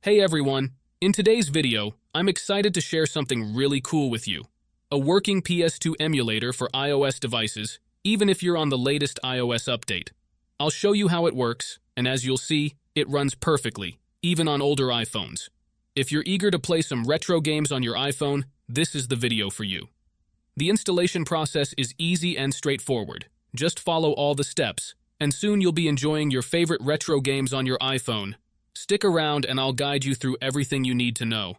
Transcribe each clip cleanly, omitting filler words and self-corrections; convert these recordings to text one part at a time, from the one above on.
Hey everyone, in today's video, I'm excited to share something really cool with you. A working PS2 emulator for iOS devices, even if you're on the latest iOS update. I'll show you how it works, and as you'll see, it runs perfectly, even on older iPhones. If you're eager to play some retro games on your iPhone, this is the video for you. The installation process is easy and straightforward. Just follow all the steps, and soon you'll be enjoying your favorite retro games on your iPhone. Stick around and I'll guide you through everything you need to know.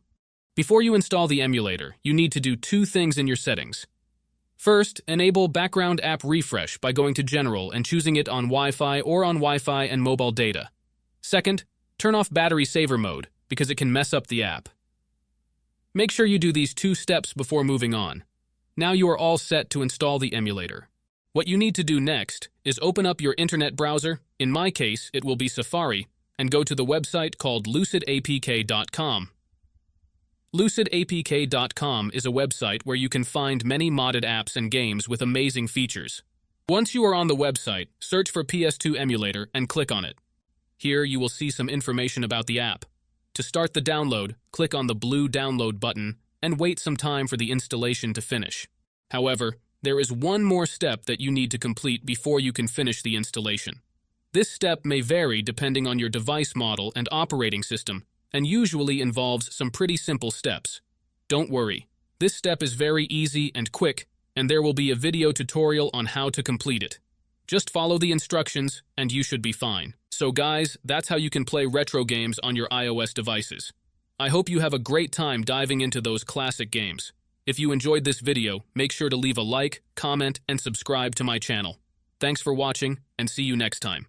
Before you install the emulator, you need to do two things in your settings. First, enable background app refresh by going to General and choosing it on Wi-Fi or on Wi-Fi and mobile data. Second, turn off battery saver mode because it can mess up the app. Make sure you do these two steps before moving on. Now you are all set to install the emulator. What you need to do next is open up your internet browser, in my case it will be Safari, and go to the website called lucidapk.com. Lucidapk.com is a website where you can find many modded apps and games with amazing features. Once you are on the website, search for PS2 Emulator and click on it. Here you will see some information about the app. To start the download, click on the blue download button and wait some time for the installation to finish. However, there is one more step that you need to complete before you can finish the installation. This step may vary depending on your device model and operating system, and usually involves some pretty simple steps. Don't worry, this step is very easy and quick, and there will be a video tutorial on how to complete it. Just follow the instructions, and you should be fine. So guys, that's how you can play retro games on your iOS devices. I hope you have a great time diving into those classic games. If you enjoyed this video, make sure to leave a like, comment, and subscribe to my channel. Thanks for watching, and see you next time.